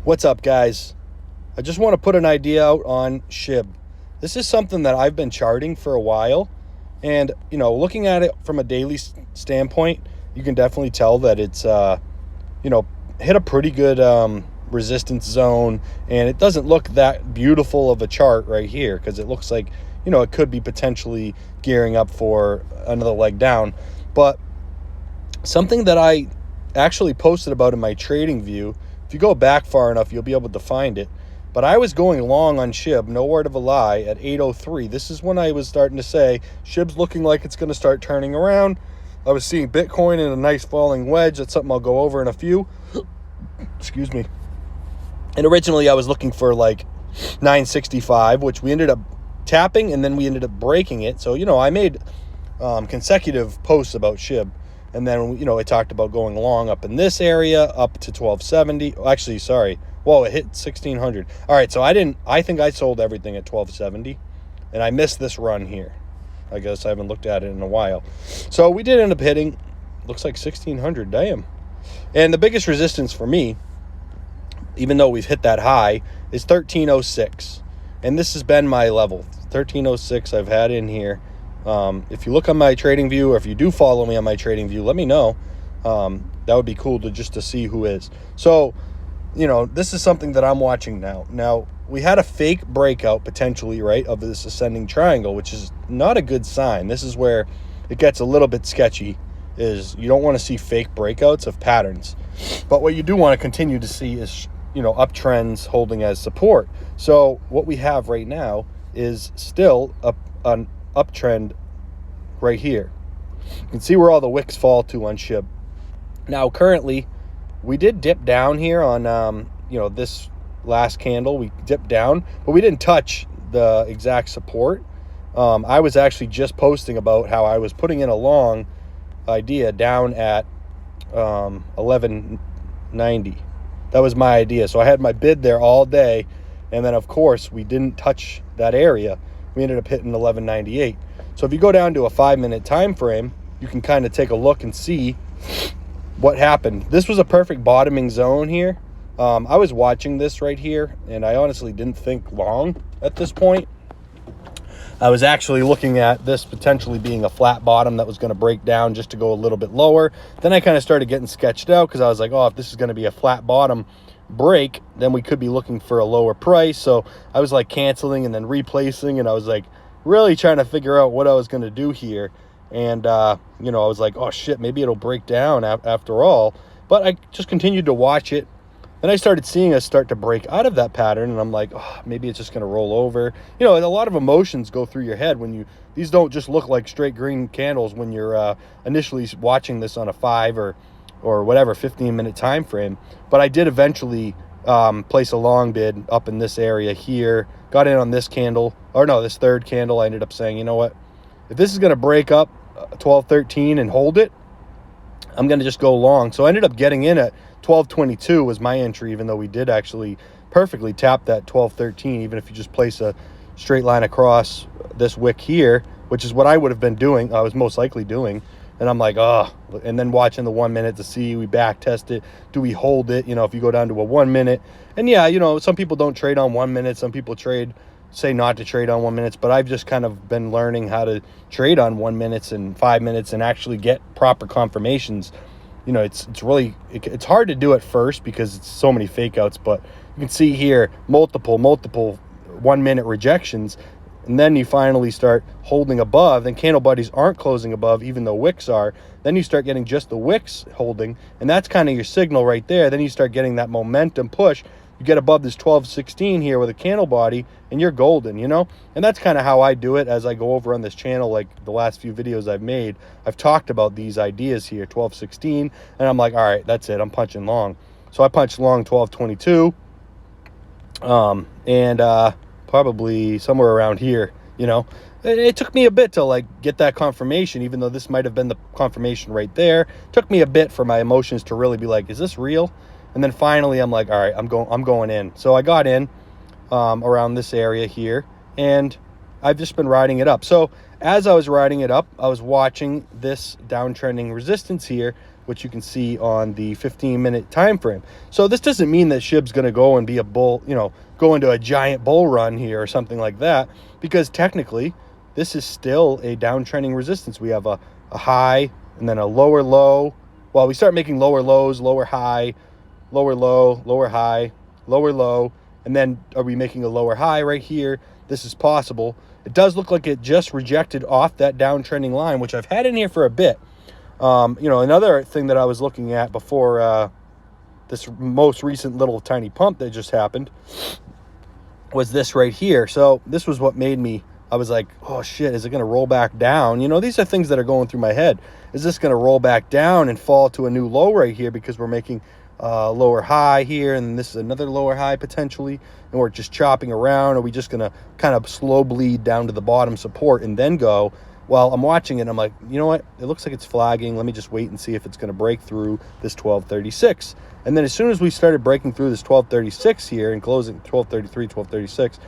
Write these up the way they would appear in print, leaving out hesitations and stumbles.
What's up, guys? I just want to put an idea out on SHIB. This is something that I've been charting for a while, and looking at it from a daily standpoint, you can definitely tell that it's hit a pretty good resistance zone, and it doesn't look that beautiful of a chart right here because it looks like it could be potentially gearing up for another leg down. But something that I actually posted about in my trading view, if you go back far enough, you'll be able to find it. But I was going long on SHIB, no word of a lie, at 803. This is when I was starting to say, SHIB's looking like it's going to start turning around. I was seeing Bitcoin in a nice falling wedge. That's something I'll go over in a few. Excuse me. And originally I was looking for like 965, which we ended up tapping, and then we ended up breaking it. So, I made consecutive posts about SHIB. And then, it talked about going long up in this area, up to 1270. Actually, sorry. Whoa, it hit 1600. All right, so I think I sold everything at 1270. And I missed this run here. I guess I haven't looked at it in a while. So we did end up hitting, looks like 1600. Damn. And the biggest resistance for me, even though we've hit that high, is 1306. And this has been my level. 1306 I've had in here. If you look on my trading view, or if you do follow me on my trading view, let me know. That would be cool to see who is. So, this is something that I'm watching now. Now, we had a fake breakout potentially, right, of this ascending triangle, which is not a good sign. This is where it gets a little bit sketchy, is you don't want to see fake breakouts of patterns. But what you do want to continue to see is, uptrends holding as support. So what we have right now is still an uptrend right here. You can see where all the wicks fall to on SHIB. Now, currently, we did dip down here on, this last candle. We dipped down, but we didn't touch the exact support. I was actually just posting about how I was putting in a long idea down at 1190. That was my idea. So I had my bid there all day, and then, of course, we didn't touch that area. We ended up hitting 1198. So if you go down to a 5-minute time frame, you can kind of take a look and see what happened. This was a perfect bottoming zone here. I was watching this right here, and I honestly didn't think long at this point. I was actually looking at this potentially being a flat bottom that was going to break down just to go a little bit lower. Then I kind of started getting sketched out because I was like, oh, if this is going to be a flat bottom break, then we could be looking for a lower price. So I was like canceling and then replacing, and I was like really trying to figure out what I was going to do here. And I was like, oh shit, maybe it'll break down after all. But I just continued to watch it. Then I started seeing us start to break out of that pattern, and I'm like, oh, maybe it's just going to roll over. A lot of emotions go through your head when these don't just look like straight green candles when you're initially watching this on a 5 or whatever 15-minute time frame. But I did eventually place a long bid up in this area here, got in on this candle, or no, this third candle. I ended up saying, you know what, if this is going to break up 1213 and hold it, I'm going to just go long. So I ended up getting in at 1222 was my entry, even though we did actually perfectly tap that 1213, even if you just place a straight line across this wick here, which is what I would have been doing. I was most likely doing. And I'm like, oh, and then watching the 1 minute to see, we back test it. Do we hold it? If you go down to a 1 minute, and yeah, some people don't trade on 1 minute. Some people say not to trade on 1 minute, but I've just kind of been learning how to trade on 1 minute and 5 minutes and actually get proper confirmations. It's hard to do at first because it's so many fake outs, but you can see here multiple 1 minute rejections, and then you finally start holding above. Then candle buddies aren't closing above, even though wicks are. Then you start getting just the wicks holding, and that's kind of your signal right there. Then you start getting that momentum push. You get above this 1216 here with a candle body, and you're golden, And that's kind of how I do it as I go over on this channel. Like the last few videos I've made, I've talked about these ideas here, 1216, and I'm like, all right, that's it. I'm punching long. So I punched long 1222, and probably somewhere around here, It took me a bit to get that confirmation, even though this might have been the confirmation right there. It took me a bit for my emotions to really be like, is this real? And then finally, I'm like, all right, I'm going in. So I got in around this area here, and I've just been riding it up. So as I was riding it up, I was watching this downtrending resistance here which you can see on the 15-minute time frame. So this doesn't mean that SHIB's going to go and be a bull, go into a giant bull run here or something like that, because technically this is still a downtrending resistance. We have a high and then a lower low. Well, we start making lower lows, lower high, lower low, lower high, lower low, and then are we making a lower high right here? This is possible. It does look like it just rejected off that downtrending line, which I've had in here for a bit. Another thing that I was looking at before this most recent little tiny pump that just happened was this right here. So this was what made me, I was like, oh shit, is it going to roll back down? These are things that are going through my head. Is this going to roll back down and fall to a new low right here because we're making lower high here, and this is another lower high potentially, and we're just chopping around? Are we just going to kind of slow bleed down to the bottom support and then go? Well, I'm watching it and I'm like, you know what? It looks like it's flagging. Let me just wait and see if it's going to break through this 1236. And then as soon as we started breaking through this 1236 here and closing 1233, 1236,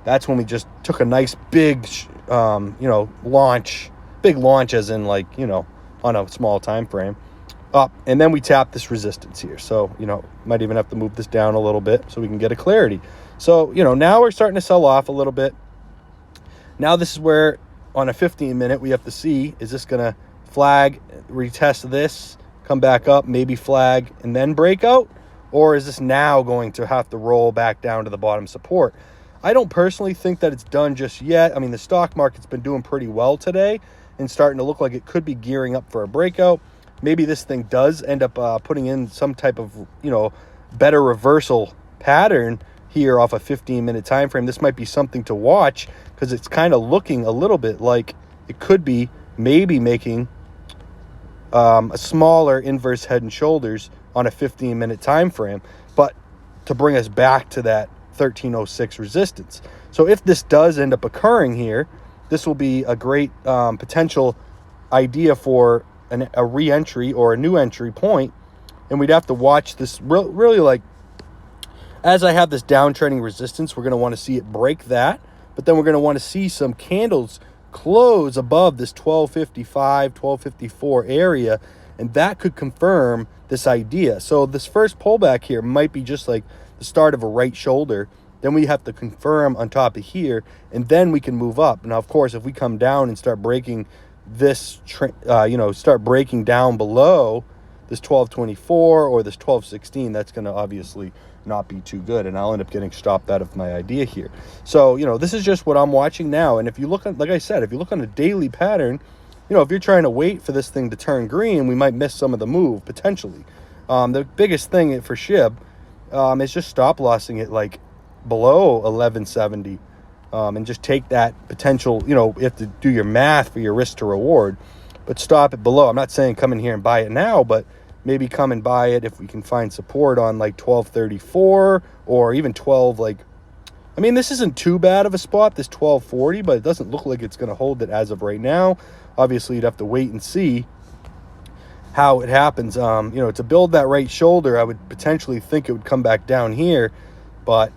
that's when we just took a nice big, launch, big launch as in like, on a small time frame up. And then we tap this resistance here. So, might even have to move this down a little bit so we can get a clarity. So, now we're starting to sell off a little bit. Now this is where on a 15-minute, we have to see, is this going to flag, retest this, come back up, maybe flag, and then break out? Or is this now going to have to roll back down to the bottom support? I don't personally think that it's done just yet. I mean, the stock market's been doing pretty well today and starting to look like it could be gearing up for a breakout. Maybe this thing does end up putting in some type of, better reversal pattern here off a 15-minute time frame. This might be something to watch because it's kind of looking a little bit like it could be maybe making a smaller inverse head and shoulders on a 15-minute time frame, but to bring us back to that 1306 resistance. So if this does end up occurring here, this will be a great potential idea for a re-entry or a new entry point, and we'd have to watch this really like, as I have this downtrending resistance, we're going to want to see it break that, but then we're going to want to see some candles close above this 1255, 1254 area, and that could confirm this idea. So this first pullback here might be just like the start of a right shoulder. Then we have to confirm on top of here, and then we can move up. Now, of course, if we come down and start breaking this, start breaking down below this 1224 or this 1216, that's going to obviously not be too good, and I'll end up getting stopped out of my idea here. So, this is just what I'm watching now. And if you look at, like I said, if you look on a daily pattern, if you're trying to wait for this thing to turn green, we might miss some of the move potentially. The biggest thing for SHIB is just stop lossing it like below 1170, and just take that potential, you have to do your math for your risk to reward, but stop it below. I'm not saying come in here and buy it now, but maybe come and buy it if we can find support on like 1234 or even 12. This isn't too bad of a spot, this 1240, but it doesn't look like it's going to hold it as of right now. Obviously, you'd have to wait and see how it happens. To build that right shoulder, I would potentially think it would come back down here. But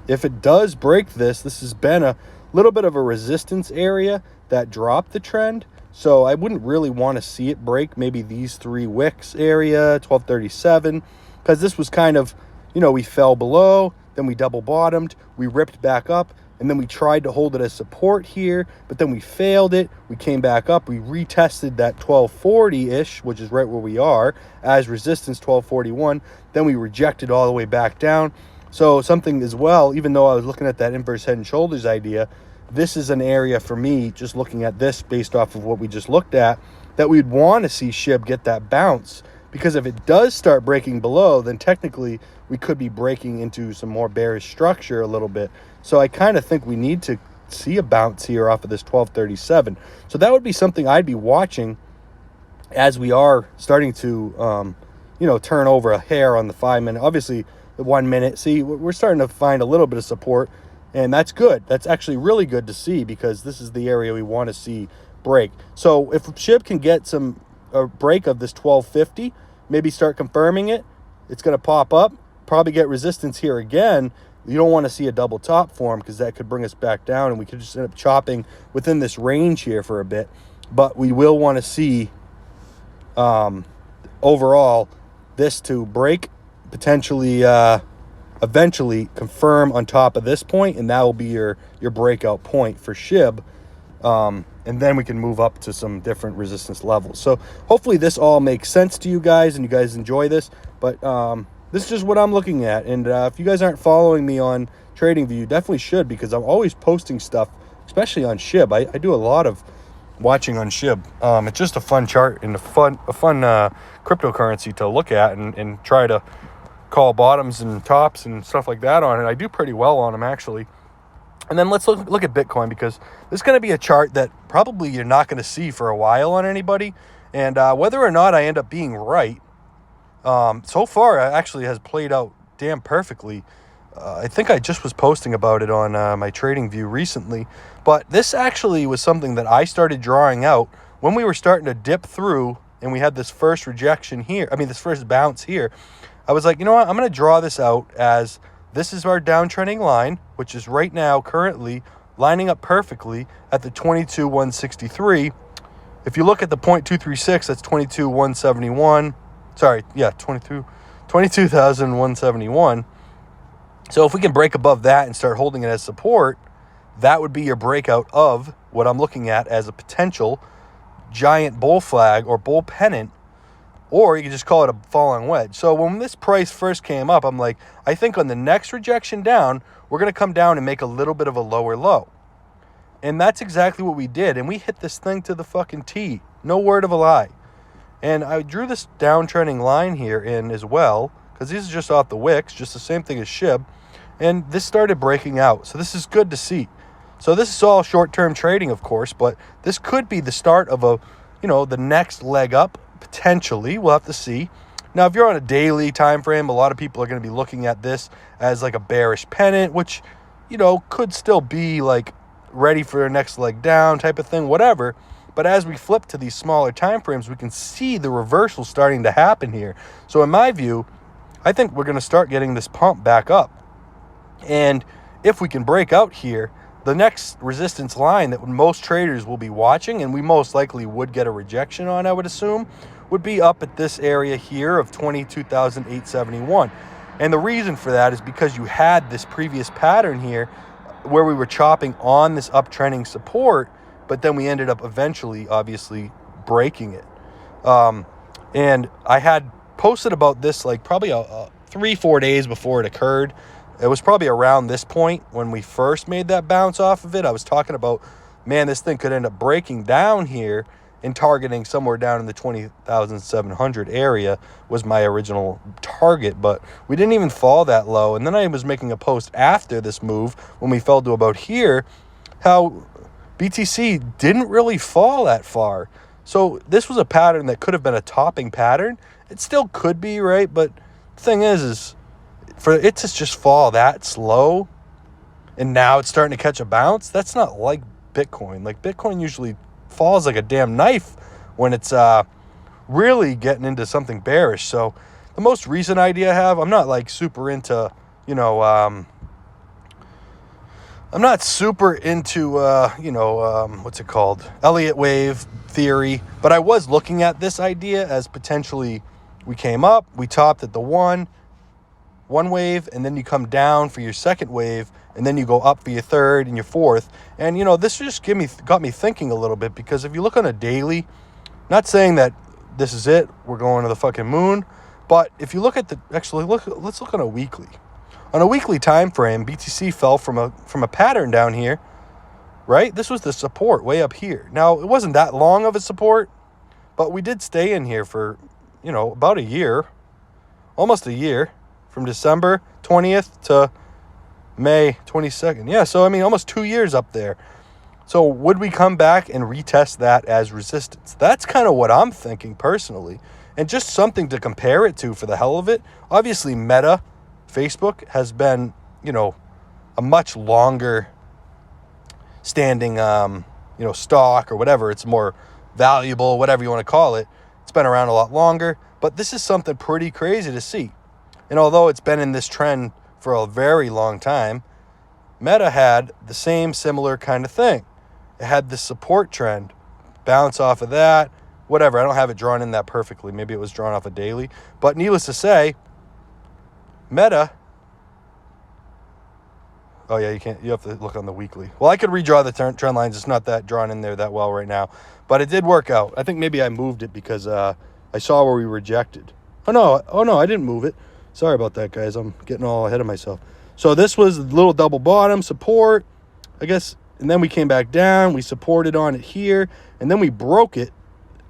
if it does break this has been a little bit of a resistance area that dropped the trend. So I wouldn't really want to see it break maybe these three wicks area, 1237, because this was kind of, we fell below, then we double bottomed, we ripped back up, and then we tried to hold it as support here, but then we failed it. We came back up, we retested that 1240-ish, which is right where we are, as resistance, 1241. Then we rejected all the way back down. So something as well, even though I was looking at that inverse head and shoulders idea, this is an area for me, just looking at this based off of what we just looked at, that we'd want to see SHIB get that bounce. Because if it does start breaking below, then technically we could be breaking into some more bearish structure a little bit. So I kind of think we need to see a bounce here off of this 1237. So that would be something I'd be watching as we are starting to, turn over a hair on the 5 minute. Obviously, the 1 minute. See, we're starting to find a little bit of support. And that's good. That's actually really good to see, because this is the area we want to see break. So if SHIB can get a break of this 1250, maybe start confirming it, it's going to pop up, probably get resistance here again. You don't want to see a double top form, because that could bring us back down, and we could just end up chopping within this range here for a bit. But we will want to see overall this to break, potentially eventually confirm on top of this point, and that will be your breakout point for SHIB. And then we can move up to some different resistance levels. So hopefully this all makes sense to you guys and you guys enjoy this. But this is just what I'm looking at. And if you guys aren't following me on TradingView, you definitely should, because I'm always posting stuff, especially on SHIB. I do a lot of watching on SHIB. It's just a fun chart and a fun cryptocurrency to look at and try to call bottoms and tops and stuff like that on it. I do pretty well on them, actually. And then let's look at Bitcoin, because this is going to be a chart that probably you're not going to see for a while on anybody. And whether or not I end up being right, so far it actually has played out damn perfectly. I think I just was posting about it on my TradingView recently. But this actually was something that I started drawing out when we were starting to dip through and we had this first rejection here. I mean, this first bounce here. I was like, you know what? I'm going to draw this out as this is our downtrending line, which is right now currently lining up perfectly at the 22,163. If you look at the 0.236, that's 22,171. Sorry, yeah, 22,171. So if we can break above that and start holding it as support, that would be your breakout of what I'm looking at as a potential giant bull flag or bull pennant, or you can just call it a falling wedge. So when this price first came up, I'm like, I think on the next rejection down, we're going to come down and make a little bit of a lower low. And that's exactly what we did. And we hit this thing to the fucking T. No word of a lie. And I drew this downtrending line here in as well, because these are just off the wicks, just the same thing as SHIB. And this started breaking out. So this is good to see. So this is all short-term trading, of course, but this could be the start of the next leg up, potentially. We'll have to see. Now, if you're on a daily time frame, a lot of people are going to be looking at this as like a bearish pennant, which, could still be like ready for a next leg down type of thing, whatever. But as we flip to these smaller time frames, we can see the reversal starting to happen here. So in my view, I think we're going to start getting this pump back up. And if we can break out here, the next resistance line that most traders will be watching, and we most likely would get a rejection on, I would assume, would be up at this area here of 22,871. And the reason for that is because you had this previous pattern here where we were chopping on this uptrending support, but then we ended up eventually, obviously, breaking it. And I had posted about this like probably 3-4 days before it occurred. It was probably around this point when we first made that bounce off of it. I was talking about, man, this thing could end up breaking down here and targeting somewhere down in the 20,700 area was my original target. But we didn't even fall that low. And then I was making a post after this move when we fell to about here, how BTC didn't really fall that far. So this was a pattern that could have been a topping pattern. It still could be, right? But the thing is for it to just fall that slow and now it's starting to catch a bounce, that's not like Bitcoin. Like Bitcoin usually falls like a damn knife when it's really getting into something bearish. So the most recent idea I have, I'm not like super into, I'm not super into, what's it called? Elliott wave theory. But I was looking at this idea as potentially we came up, we topped at the one wave, and then you come down for your second wave, and then you go up for your third and your fourth. And, this just got me thinking a little bit, because if you look on a daily, not saying that this is it, we're going to the fucking moon, but if you look at let's look on a weekly. On a weekly time frame, BTC fell from a pattern down here, right? This was the support way up here. Now, it wasn't that long of a support, but we did stay in here for, about a year, almost a year, from December 20th to May 22nd. Yeah, so, almost 2 years up there. So would we come back and retest that as resistance? That's kind of what I'm thinking personally. And just something to compare it to for the hell of it. Obviously, Meta, Facebook, has been, a much longer standing, stock or whatever. It's more valuable, whatever you want to call it. It's been around a lot longer. But this is something pretty crazy to see. And although it's been in this trend for a very long time, Meta had the similar kind of thing. It had this support trend, bounce off of that, whatever. I don't have it drawn in that perfectly. Maybe it was drawn off a daily. But needless to say, Meta... Oh, yeah, you have to look on the weekly. Well, I could redraw the trend lines. It's not that drawn in there that well right now. But it did work out. I think maybe I moved it because I saw where we rejected. Oh, no, I didn't move it. Sorry about that, guys. I'm getting all ahead of myself. So this was the little double bottom support, I guess. And then we came back down. We supported on it here. And then we broke it.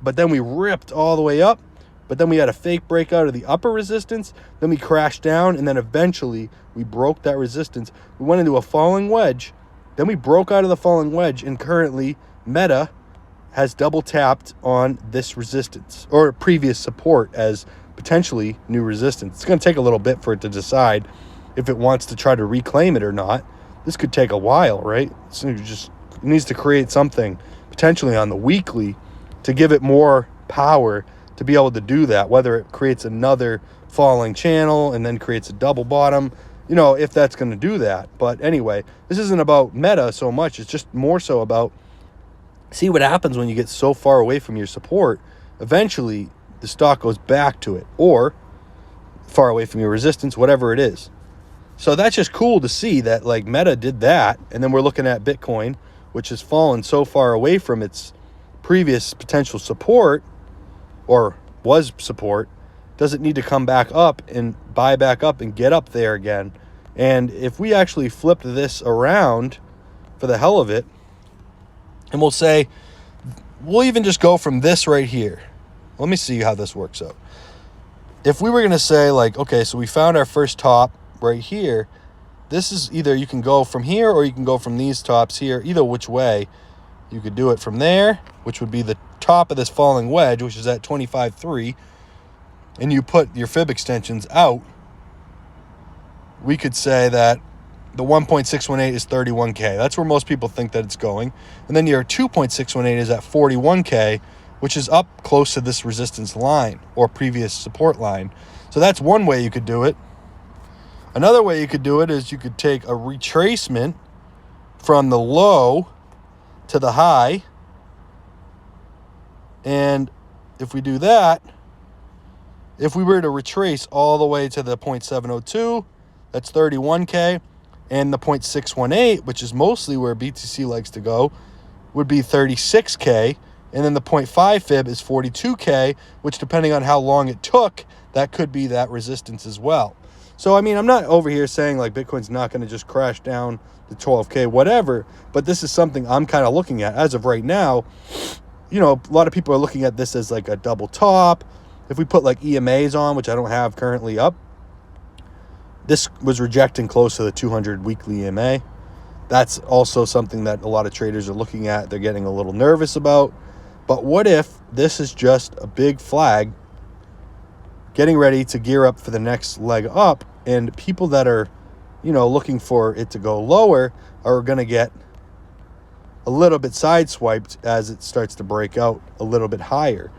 But then we ripped all the way up. But then we had a fake breakout of the upper resistance. Then we crashed down. And then eventually we broke that resistance. We went into a falling wedge. Then we broke out of the falling wedge. And currently Meta has double tapped on this resistance or previous support as potentially new resistance. It's going to take a little bit for it to decide if it wants to try to reclaim it or not. This could take a while, right? So it needs to create something potentially on the weekly to give it more power to be able to do that, whether it creates another falling channel and then creates a double bottom, if that's going to do that. But anyway, this isn't about Meta so much. It's just more so about see what happens when you get so far away from your support. Eventually, the stock goes back to it or far away from your resistance, whatever it is. So that's just cool to see that like Meta did that. And then we're looking at Bitcoin, which has fallen so far away from its previous potential support or was support, doesn't need to come back up and buy back up and get up there again. And if we actually flipped this around for the hell of it, and we'll even just go from this right here. Let me see how this works out. If we were going to say like, okay, so we found our first top right here. This is either you can go from here or you can go from these tops here. Either which way, you could do it from there, which would be the top of this falling wedge, which is at 25.3, and you put your fib extensions out. We could say that the 1.618 is 31K. That's where most people think that it's going. And then your 2.618 is at 41K, which is up close to this resistance line or previous support line. So that's one way you could do it. Another way you could do it is you could take a retracement from the low to the high. And if we do that, if we were to retrace all the way to the 0.702, that's 31K. And the 0.618, which is mostly where BTC likes to go, would be 36K. And then the 0.5 fib is 42K, which depending on how long it took, that could be that resistance as well. So, I mean, I'm not over here saying like Bitcoin's not going to just crash down to 12K, whatever. But this is something I'm kind of looking at as of right now. A lot of people are looking at this as like a double top. If we put like EMAs on, which I don't have currently up, this was rejecting close to the 200 weekly EMA. That's also something that a lot of traders are looking at. They're getting a little nervous about. But what if this is just a big flag getting ready to gear up for the next leg up, and people that are, looking for it to go lower are going to get a little bit sideswiped as it starts to break out a little bit higher.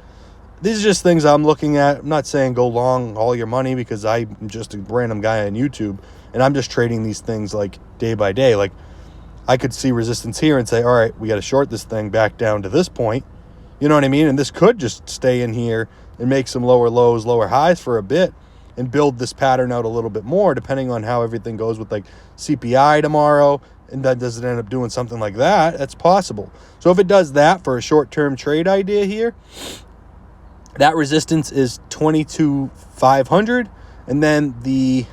These are just things I'm looking at. I'm not saying go long all your money because I'm just a random guy on YouTube and I'm just trading these things like day by day. Like I could see resistance here and say, all right, we got to short this thing back down to this point. You know what I mean? And this could just stay in here and make some lower lows, lower highs for a bit and build this pattern out a little bit more depending on how everything goes with like CPI tomorrow. And then does it end up doing something like that? That's possible. So if it does that for a short-term trade idea here, that resistance is 22,500. And then the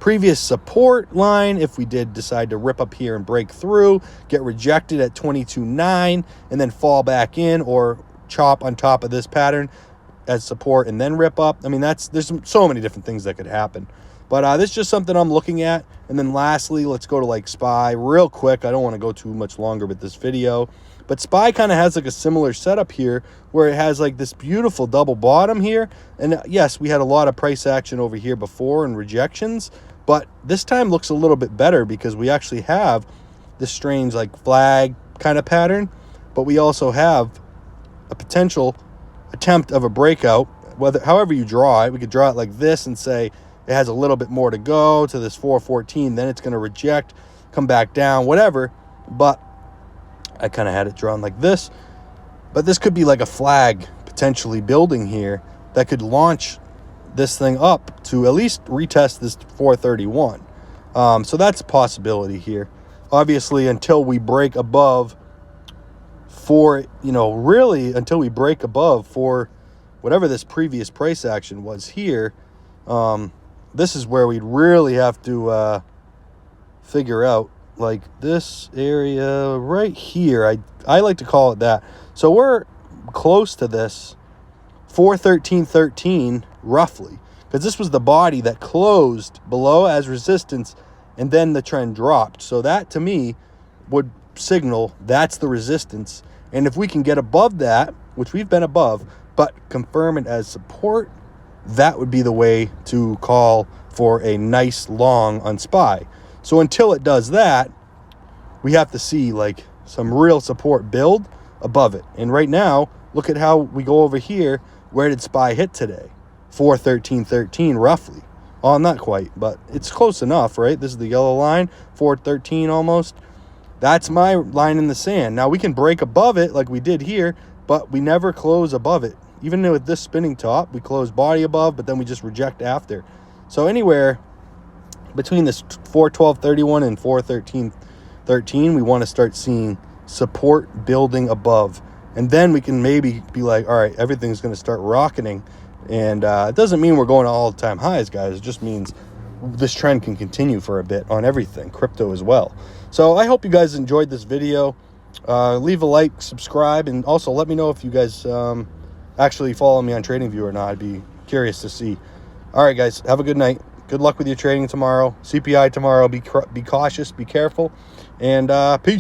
previous support line, if we did decide to rip up here and break through, get rejected at 22.9 and then fall back in or chop on top of this pattern as support and then rip up. I mean, there's so many different things that could happen. But this is just something I'm looking at. And then lastly, let's go to like SPY real quick. I don't want to go too much longer with this video. But SPY kind of has like a similar setup here where it has like this beautiful double bottom here. And yes, we had a lot of price action over here before and rejections. But this time looks a little bit better because we actually have this strange like flag kind of pattern. But we also have a potential attempt of a breakout. However you draw it, we could draw it like this and say, it has a little bit more to go to this 414. Then it's going to reject, come back down, whatever. But I kind of had it drawn like this. But this could be like a flag potentially building here that could launch this thing up to at least retest this 431. So that's a possibility here. Obviously, until we break above until we break above for whatever this previous price action was here, this is where we'd really have to figure out, like, this area right here. I like to call it that. So we're close to this 413.13 roughly, because this was the body that closed below as resistance, and then the trend dropped. So that to me would signal that's the resistance. And if we can get above that, which we've been above, but confirm it as support, that would be the way to call for a nice long on SPY. So until it does that, we have to see like some real support build above it. And right now, look at how we go over here. Where did SPY hit today? 413.13 roughly. Well, not quite, but it's close enough, right? This is the yellow line, 413 almost. That's my line in the sand. Now we can break above it like we did here, but we never close above it. Even with this spinning top, we close body above, but then we just reject after. So anywhere between this 412.31 and 413.13, we want to start seeing support building above. And then we can maybe be like, all right, everything's going to start rocketing. And it doesn't mean we're going to all-time highs, guys. It just means this trend can continue for a bit on everything, crypto as well. So I hope you guys enjoyed this video. Leave a like, subscribe, and also let me know if you guys actually follow me on TradingView or not. I'd be curious to see. All right, guys, have a good night. Good luck with your trading tomorrow. CPI tomorrow. Be cautious, be careful, and peace.